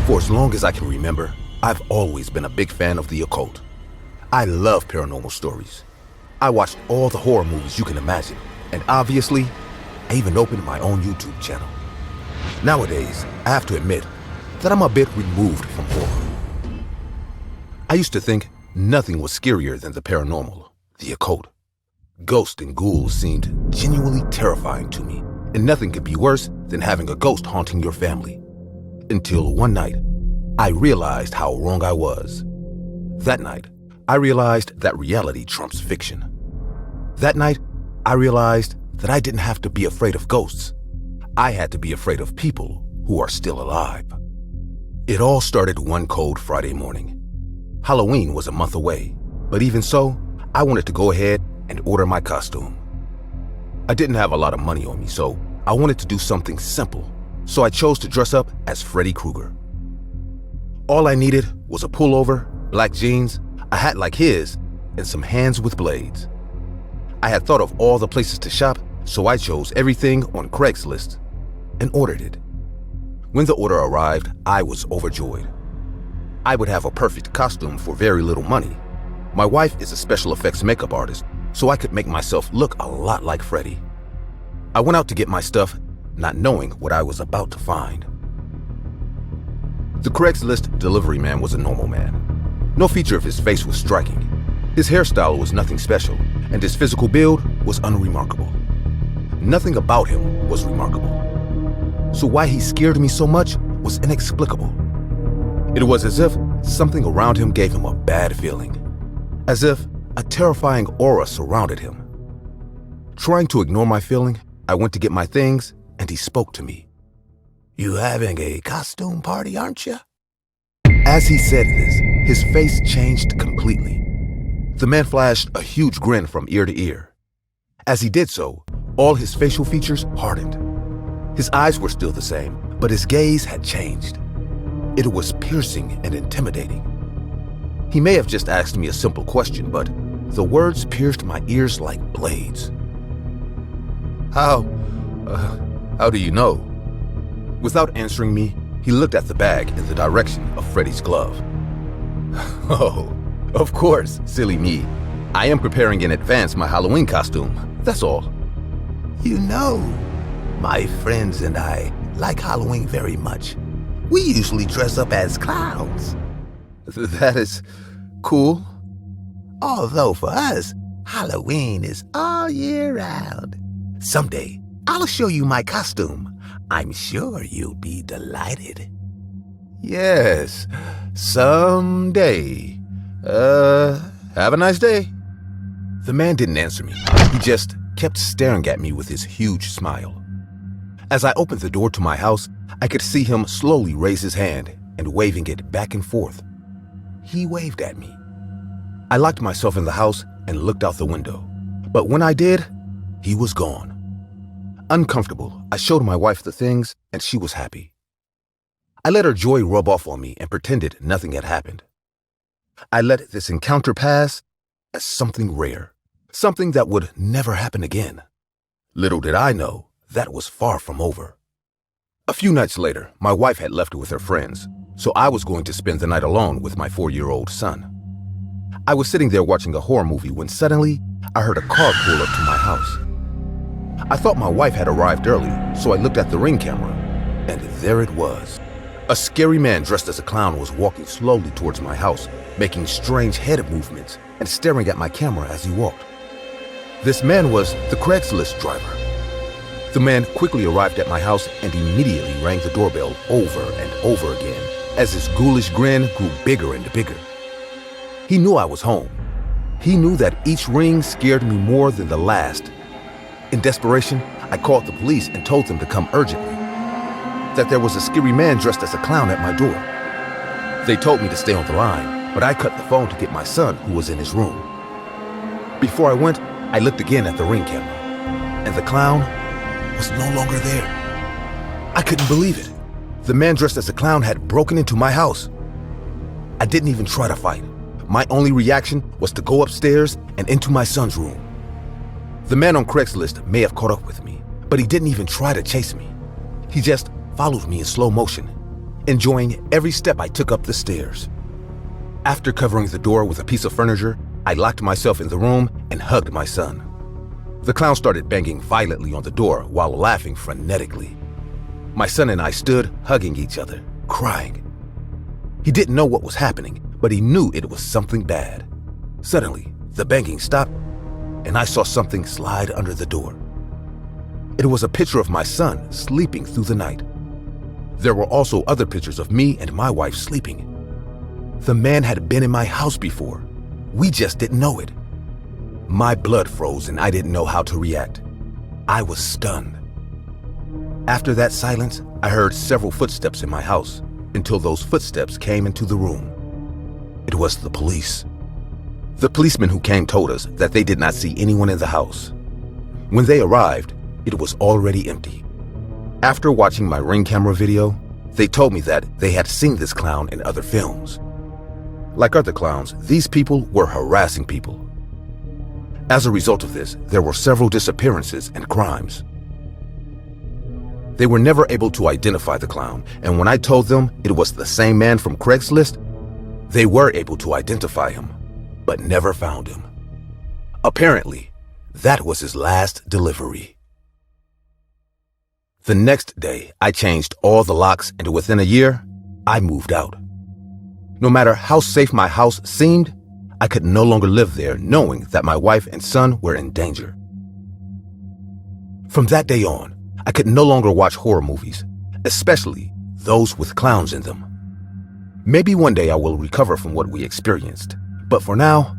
For as long as I can remember, I've always been a big fan of the occult. I love paranormal stories. I watched all the horror movies you can imagine, and obviously, I even opened my own YouTube channel. Nowadays, I have to admit that I'm a bit removed from horror. I used to think nothing was scarier than the paranormal, the occult. Ghosts and ghouls seemed genuinely terrifying to me, and nothing could be worse than having a ghost haunting your family. Until one night, I realized how wrong I was. That night, I realized that reality trumps fiction. That night, I realized that I didn't have to be afraid of ghosts. I had to be afraid of people who are still alive. It all started one cold Friday morning. Halloween was a month away, but even so, I wanted to go ahead and order my costume. I didn't have a lot of money on me, so I wanted to do something simple, so I chose to dress up as Freddy Krueger. All I needed was a pullover, black jeans, a hat like his, and some hands with blades. I had thought of all the places to shop, so I chose everything on Craigslist and ordered it. When the order arrived, I was overjoyed. I would have a perfect costume for very little money. My wife is a special effects makeup artist, so I could make myself look a lot like Freddy. I went out to get my stuff, not knowing what I was about to find. The Craigslist delivery man was a normal man. No feature of his face was striking. His hairstyle was nothing special, and his physical build was unremarkable. Nothing about him was remarkable. So why he scared me so much was inexplicable. It was as if something around him gave him a bad feeling, as if a terrifying aura surrounded him. Trying to ignore my feeling, I went to get my things, and he spoke to me. "You having a costume party, aren't you?" As he said this, his face changed completely. The man flashed a huge grin from ear to ear. As he did so, all his facial features hardened. His eyes were still the same, but his gaze had changed. It was piercing and intimidating. He may have just asked me a simple question, but the words pierced my ears like blades. How do you know?" Without answering me, he looked at the bag in the direction of Freddy's glove. "Oh, of course, silly me. I am preparing in advance my Halloween costume, that's all." "You know, my friends and I like Halloween very much. We usually dress up as clowns." "That is cool." "Although for us, Halloween is all year round. Someday, I'll show you my costume. I'm sure you'll be delighted." "Yes, someday. Have a nice day." The man didn't answer me. He just kept staring at me with his huge smile. As I opened the door to my house, I could see him slowly raise his hand and waving it back and forth. He waved at me. I locked myself in the house and looked out the window. But when I did, he was gone. Uncomfortable, I showed my wife the things, and she was happy. I let her joy rub off on me and pretended nothing had happened. I let this encounter pass as something rare, something that would never happen again. Little did I know, that was far from over. A few nights later, my wife had left with her friends, so I was going to spend the night alone with my 4-year-old son. I was sitting there watching a horror movie when suddenly I heard a car pull up to my house. I thought my wife had arrived earlier, so I looked at the Ring camera, and there it was. A scary man dressed as a clown was walking slowly towards my house, making strange head movements and staring at my camera as he walked. This man was the Craigslist driver. The man quickly arrived at my house and immediately rang the doorbell over and over again as his ghoulish grin grew bigger and bigger. He knew I was home. He knew that each ring scared me more than the last. In desperation, I called the police and told them to come urgently, that there was a scary man dressed as a clown at my door. They told me to stay on the line, but I cut the phone to get my son, who was in his room. Before I went, I looked again at the Ring camera, and the clown was no longer there. I couldn't believe it. The man dressed as a clown had broken into my house. I didn't even try to fight. My only reaction was to go upstairs and into my son's room. The man on Craigslist may have caught up with me, but he didn't even try to chase me. He just followed me in slow motion enjoying every step I took up the stairs. After covering the door with a piece of furniture, I locked myself in the room and hugged my son. The clown started banging violently on the door while laughing frenetically. My son and I stood hugging each other, crying. He didn't know what was happening, but he knew it was something bad. Suddenly, the banging stopped, and I saw something slide under the door. It was a picture of my son sleeping through the night. There were also other pictures of me and my wife sleeping. The man had been in my house before. We just didn't know it. My blood froze and I didn't know how to react. I was stunned. After that silence, I heard several footsteps in my house until those footsteps came into the room. It was the police. The policemen who came told us that they did not see anyone in the house. When they arrived, it was already empty. After watching my Ring camera video, they told me that they had seen this clown in other films. Like other clowns, these people were harassing people. As a result of this, there were several disappearances and crimes. They were never able to identify the clown, and when I told them it was the same man from Craigslist, they were able to identify him, but never found him. Apparently, that was his last delivery. The next day, I changed all the locks, and within a year, I moved out. No matter how safe my house seemed, I could no longer live there knowing that my wife and son were in danger. From that day on, I could no longer watch horror movies, especially those with clowns in them. Maybe one day I will recover from what we experienced, but for now,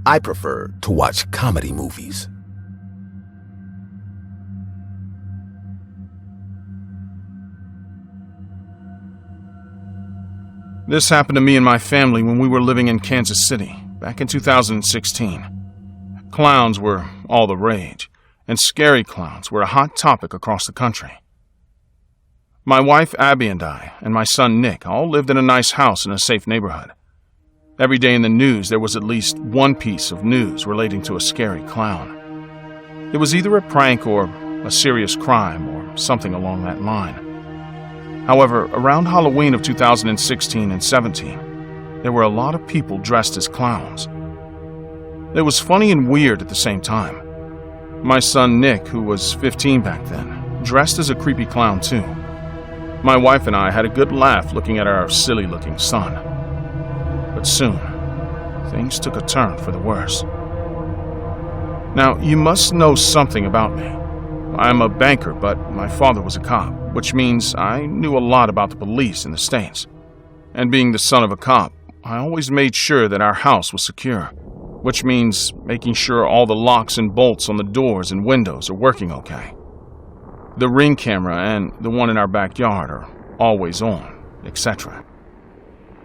I prefer to watch comedy movies. This happened to me and my family when we were living in Kansas City, back in 2016. Clowns were all the rage, and scary clowns were a hot topic across the country. My wife Abby and I, and my son Nick, all lived in a nice house in a safe neighborhood. Every day in the news there was at least one piece of news relating to a scary clown. It was either a prank or a serious crime or something along that line. However, around Halloween of 2016 and 17, there were a lot of people dressed as clowns. It was funny and weird at the same time. My son Nick, who was 15 back then, dressed as a creepy clown too. My wife and I had a good laugh looking at our silly-looking son. But soon, things took a turn for the worse. Now, you must know something about me. I'm a banker, but my father was a cop, which means I knew a lot about the police in the States. And being the son of a cop, I always made sure that our house was secure, which means making sure all the locks and bolts on the doors and windows are working okay. The Ring camera and the one in our backyard are always on, etc.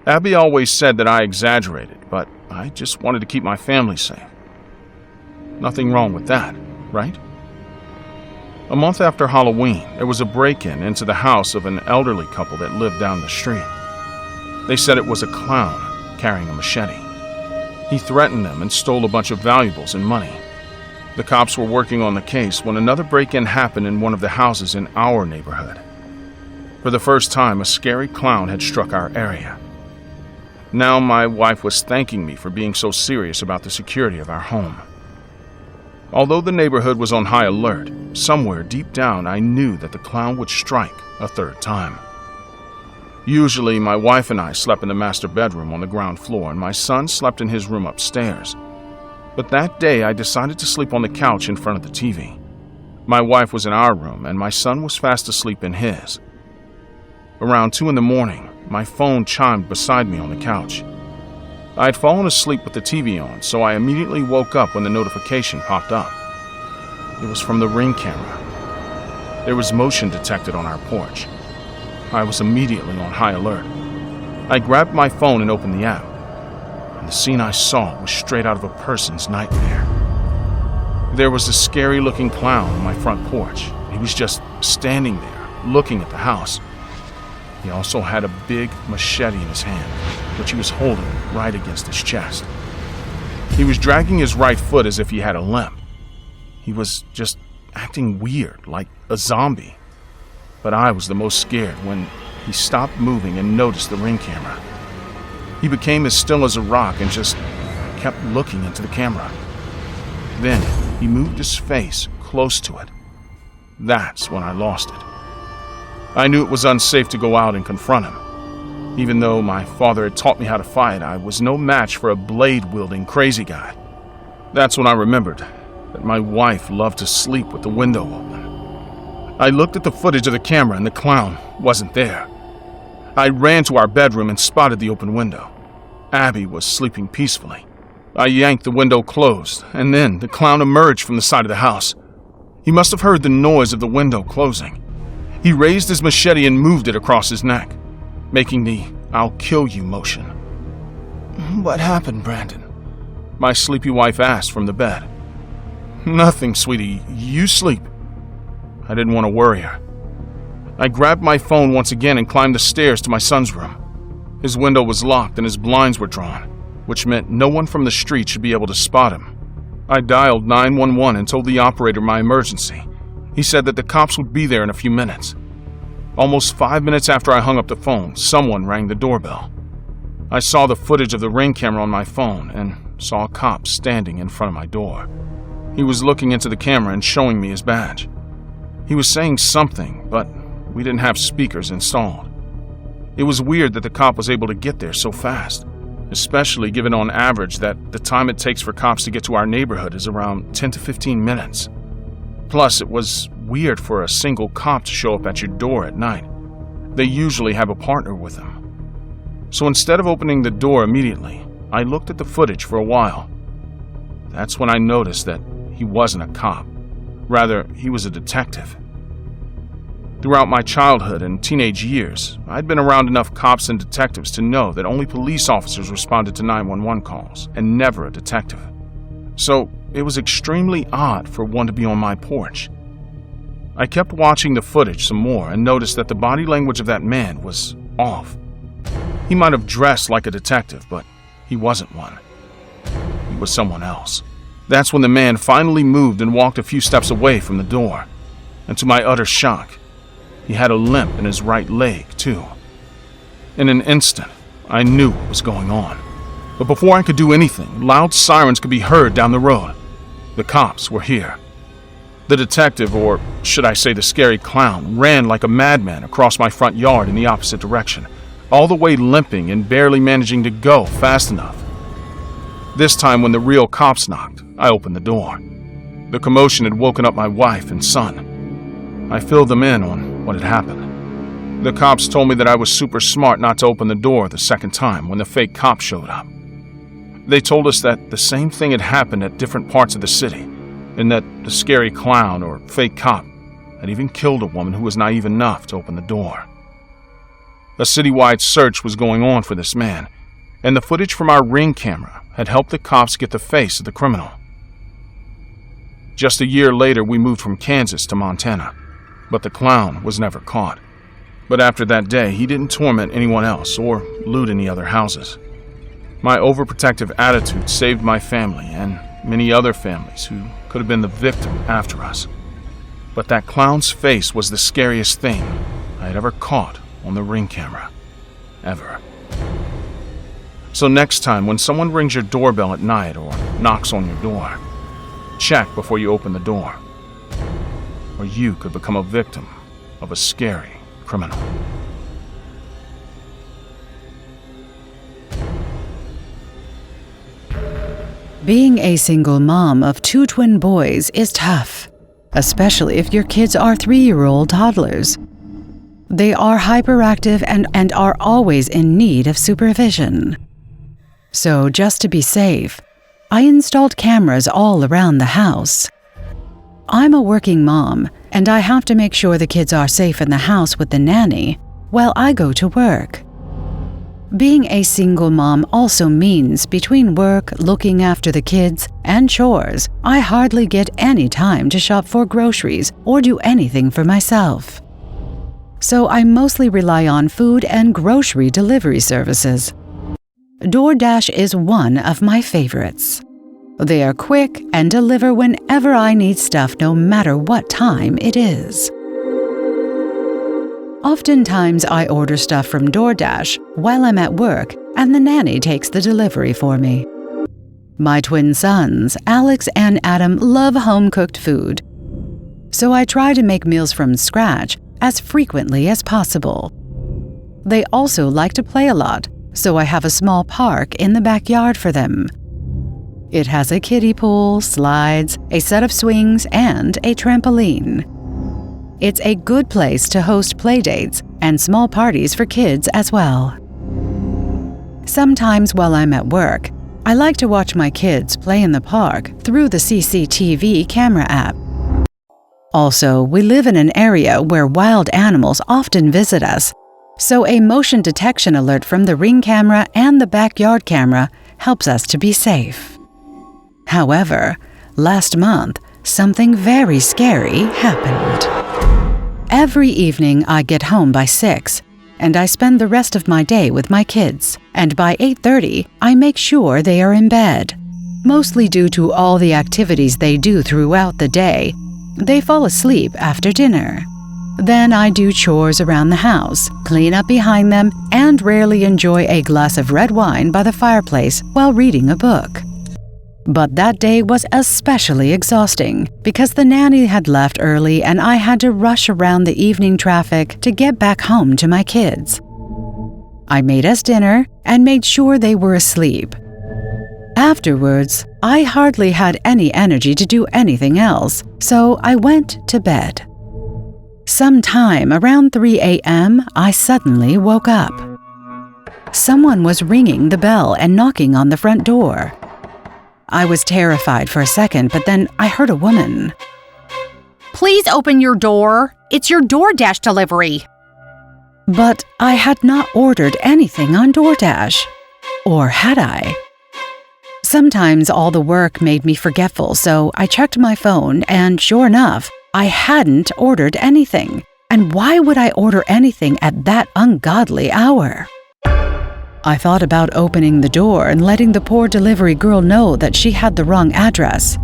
Abby always said that I exaggerated, but I just wanted to keep my family safe. Nothing wrong with that, right? A month after Halloween, there was a break-in into the house of an elderly couple that lived down the street. They said it was a clown carrying a machete. He threatened them and stole a bunch of valuables and money. The cops were working on the case when another break-in happened in one of the houses in our neighborhood. For the first time, a scary clown had struck our area. Now my wife was thanking me for being so serious about the security of our home. Although the neighborhood was on high alert, somewhere deep down I knew that the clown would strike a third time. Usually, my wife and I slept in the master bedroom on the ground floor, and my son slept in his room upstairs. But that day, I decided to sleep on the couch in front of the TV. My wife was in our room, and my son was fast asleep in his. Around 2 a.m, my phone chimed beside me on the couch. I had fallen asleep with the TV on, so I immediately woke up when the notification popped up. It was from the Ring camera. There was motion detected on our porch. I was immediately on high alert. I grabbed my phone and opened the app, and the scene I saw was straight out of a person's nightmare. There was a scary-looking clown on my front porch. He was just standing there, looking at the house. He also had a big machete in his hand, which he was holding right against his chest. He was dragging his right foot as if he had a limp. He was just acting weird, like a zombie. But I was the most scared when he stopped moving and noticed the Ring camera. He became as still as a rock and just kept looking into the camera. Then he moved his face close to it. That's when I lost it. I knew it was unsafe to go out and confront him. Even though my father had taught me how to fight, I was no match for a blade-wielding crazy guy. That's when I remembered that my wife loved to sleep with the window open. I looked at the footage of the camera and the clown wasn't there. I ran to our bedroom and spotted the open window. Abby was sleeping peacefully. I yanked the window closed, and then the clown emerged from the side of the house. He must have heard the noise of the window closing. He raised his machete and moved it across his neck, making the "I'll kill you" motion. "What happened, Brandon?" my sleepy wife asked from the bed. "Nothing, sweetie. You sleep." I didn't want to worry her. I grabbed my phone once again and climbed the stairs to my son's room. His window was locked and his blinds were drawn, which meant no one from the street should be able to spot him. I dialed 911 and told the operator my emergency. He said that the cops would be there in a few minutes. Almost 5 minutes after I hung up the phone, someone rang the doorbell. I saw the footage of the Ring camera on my phone and saw a cop standing in front of my door. He was looking into the camera and showing me his badge. He was saying something, but we didn't have speakers installed. It was weird that the cop was able to get there so fast, especially given on average that the time it takes for cops to get to our neighborhood is around 10 to 15 minutes. Plus, it was weird for a single cop to show up at your door at night. They usually have a partner with them. So instead of opening the door immediately, I looked at the footage for a while. That's when I noticed that he wasn't a cop. Rather, he was a detective. Throughout my childhood and teenage years, I'd been around enough cops and detectives to know that only police officers responded to 911 calls, and never a detective. So it was extremely odd for one to be on my porch. I kept watching the footage some more and noticed that the body language of that man was off. He might have dressed like a detective, but he wasn't one. He was someone else. That's when the man finally moved and walked a few steps away from the door. And to my utter shock, he had a limp in his right leg, too. In an instant, I knew what was going on. But before I could do anything, loud sirens could be heard down the road. The cops were here. The detective, or should I say the scary clown, ran like a madman across my front yard in the opposite direction, all the way limping and barely managing to go fast enough. This time, when the real cops knocked, I opened the door. The commotion had woken up my wife and son. I filled them in on what had happened. The cops told me that I was super smart not to open the door the second time when the fake cop showed up. They told us that the same thing had happened at different parts of the city, and that the scary clown or fake cop had even killed a woman who was naive enough to open the door. A citywide search was going on for this man, and the footage from our Ring camera had helped the cops get the face of the criminal. Just a year later, we moved from Kansas to Montana, but the clown was never caught. But after that day, he didn't torment anyone else or loot any other houses. My overprotective attitude saved my family and many other families who could have been the victim after us. But that clown's face was the scariest thing I had ever caught on the Ring camera. Ever. So next time when someone rings your doorbell at night or knocks on your door, check before you open the door, or you could become a victim of a scary criminal. Being a single mom of 2 twin boys is tough, especially if your kids are 3-year-old toddlers. They are hyperactive and are always in need of supervision. So just to be safe, I installed cameras all around the house. I'm a working mom, and I have to make sure the kids are safe in the house with the nanny while I go to work. Being a single mom also means between work, looking after the kids, and chores, I hardly get any time to shop for groceries or do anything for myself. So I mostly rely on food and grocery delivery services. DoorDash is one of my favorites. They are quick and deliver whenever I need stuff, no matter what time it is. Oftentimes, I order stuff from DoorDash while I'm at work, and the nanny takes the delivery for me. My twin sons, Alex and Adam, love home-cooked food, so I try to make meals from scratch as frequently as possible. They also like to play a lot, so I have a small park in the backyard for them. It has a kiddie pool, slides, a set of swings, and a trampoline. It's a good place to host playdates and small parties for kids as well. Sometimes while I'm at work, I like to watch my kids play in the park through the CCTV camera app. Also, we live in an area where wild animals often visit us, so a motion detection alert from the Ring camera and the backyard camera helps us to be safe. However, last month, something very scary happened. Every evening I get home by 6, and I spend the rest of my day with my kids, and by 8:30 I make sure they are in bed. Mostly due to all the activities they do throughout the day, they fall asleep after dinner. Then I do chores around the house, clean up behind them, and rarely enjoy a glass of red wine by the fireplace while reading a book. But that day was especially exhausting because the nanny had left early and I had to rush around the evening traffic to get back home to my kids. I made us dinner and made sure they were asleep. Afterwards, I hardly had any energy to do anything else, so I went to bed. Sometime around 3 a.m., I suddenly woke up. Someone was ringing the bell and knocking on the front door. I was terrified for a second, but then I heard a woman. Please open your door. It's your DoorDash delivery. But I had not ordered anything on DoorDash. Or had I? Sometimes all the work made me forgetful, so I checked my phone, and sure enough, I hadn't ordered anything. And why would I order anything at that ungodly hour? I thought about opening the door and letting the poor delivery girl know that she had the wrong address.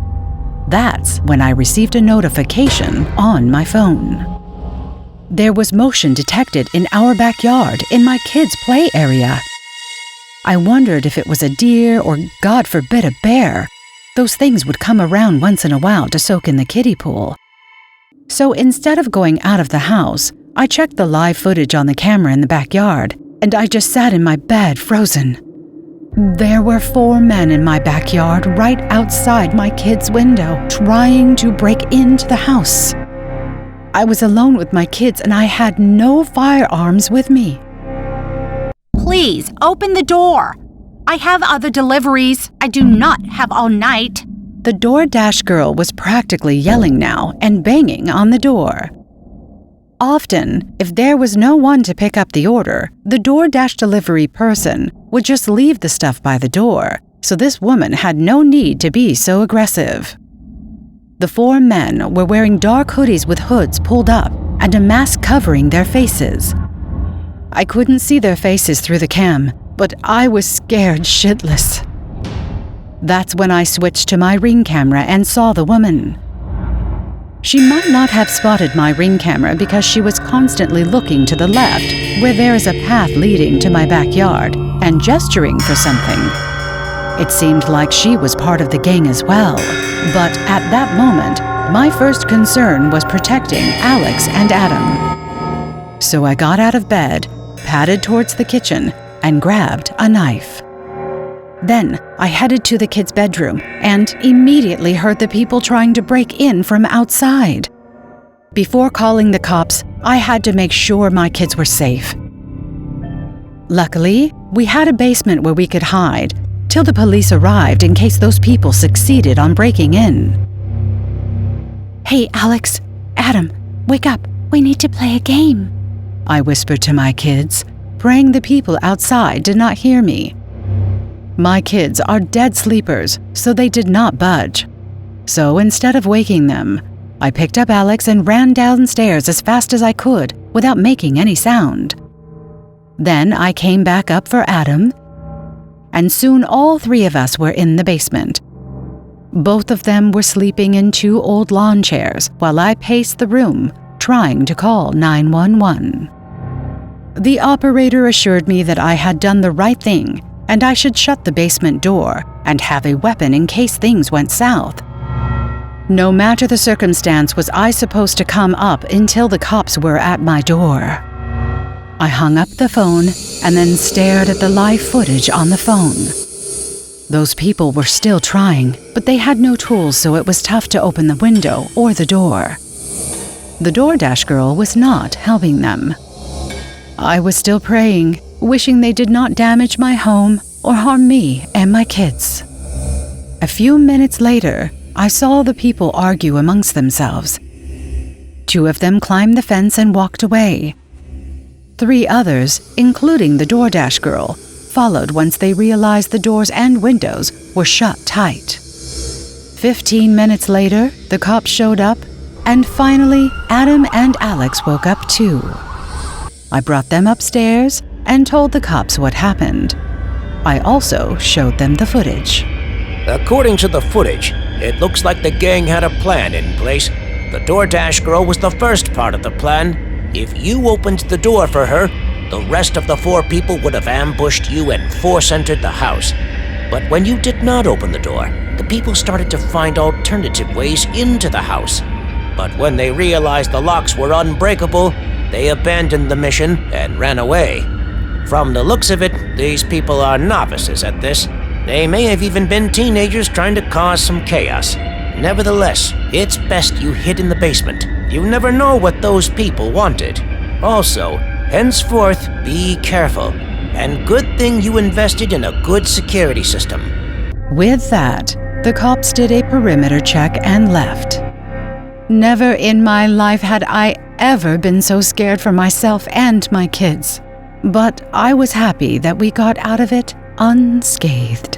That's when I received a notification on my phone. There was motion detected in our backyard in my kids' play area. I wondered if it was a deer or, God forbid, a bear. Those things would come around once in a while to soak in the kiddie pool. So instead of going out of the house, I checked the live footage on the camera in the backyard, and I just sat in my bed frozen. There were 4 men in my backyard right outside my kids' window, trying to break into the house. I was alone with my kids and I had no firearms with me. Please open the door. I have other deliveries. I do not have all night. The DoorDash girl was practically yelling now and banging on the door. Often, if there was no one to pick up the order, the DoorDash delivery person would just leave the stuff by the door, so this woman had no need to be so aggressive. The 4 men were wearing dark hoodies with hoods pulled up and a mask covering their faces. I couldn't see their faces through the cam, but I was scared shitless. That's when I switched to my Ring camera and saw the woman. She might not have spotted my Ring camera because she was constantly looking to the left, where there is a path leading to my backyard, and gesturing for something. It seemed like she was part of the gang as well, but at that moment, my first concern was protecting Alex and Adam. So I got out of bed, padded towards the kitchen, and grabbed a knife. Then I headed to the kids' bedroom and immediately heard the people trying to break in from outside. Before calling the cops, I had to make sure my kids were safe. Luckily, we had a basement where we could hide till the police arrived in case those people succeeded on breaking in. Hey, Alex, Adam, wake up. We need to play a game. I whispered to my kids, praying the people outside did not hear me. My kids are dead sleepers, so they did not budge. So instead of waking them, I picked up Alex and ran downstairs as fast as I could without making any sound. Then I came back up for Adam, and soon all 3 of us were in the basement. Both of them were sleeping in 2 old lawn chairs while I paced the room, trying to call 911. The operator assured me that I had done the right thing and I should shut the basement door and have a weapon in case things went south. No matter the circumstance, was I supposed to come up until the cops were at my door. I hung up the phone and then stared at the live footage on the phone. Those people were still trying, but they had no tools, so it was tough to open the window or the door. The DoorDash girl was not helping them. I was still praying, wishing they did not damage my home or harm me and my kids. A few minutes later, I saw the people argue amongst themselves. 2 of them climbed the fence and walked away. 3 others, including the DoorDash girl, followed once they realized the doors and windows were shut tight. 15 minutes later, the cops showed up, and finally, Adam and Alex woke up too. I brought them upstairs and told the cops what happened. I also showed them the footage. According to the footage, it looks like the gang had a plan in place. The DoorDash girl was the first part of the plan. If you opened the door for her, the rest of the 4 people would have ambushed you and force-entered the house. But when you did not open the door, the people started to find alternative ways into the house. But when they realized the locks were unbreakable, they abandoned the mission and ran away. From the looks of it, these people are novices at this. They may have even been teenagers trying to cause some chaos. Nevertheless, it's best you hid in the basement. You never know what those people wanted. Also, henceforth, be careful. And good thing you invested in a good security system. With that, the cops did a perimeter check and left. Never in my life had I ever been so scared for myself and my kids. But I was happy that we got out of it unscathed.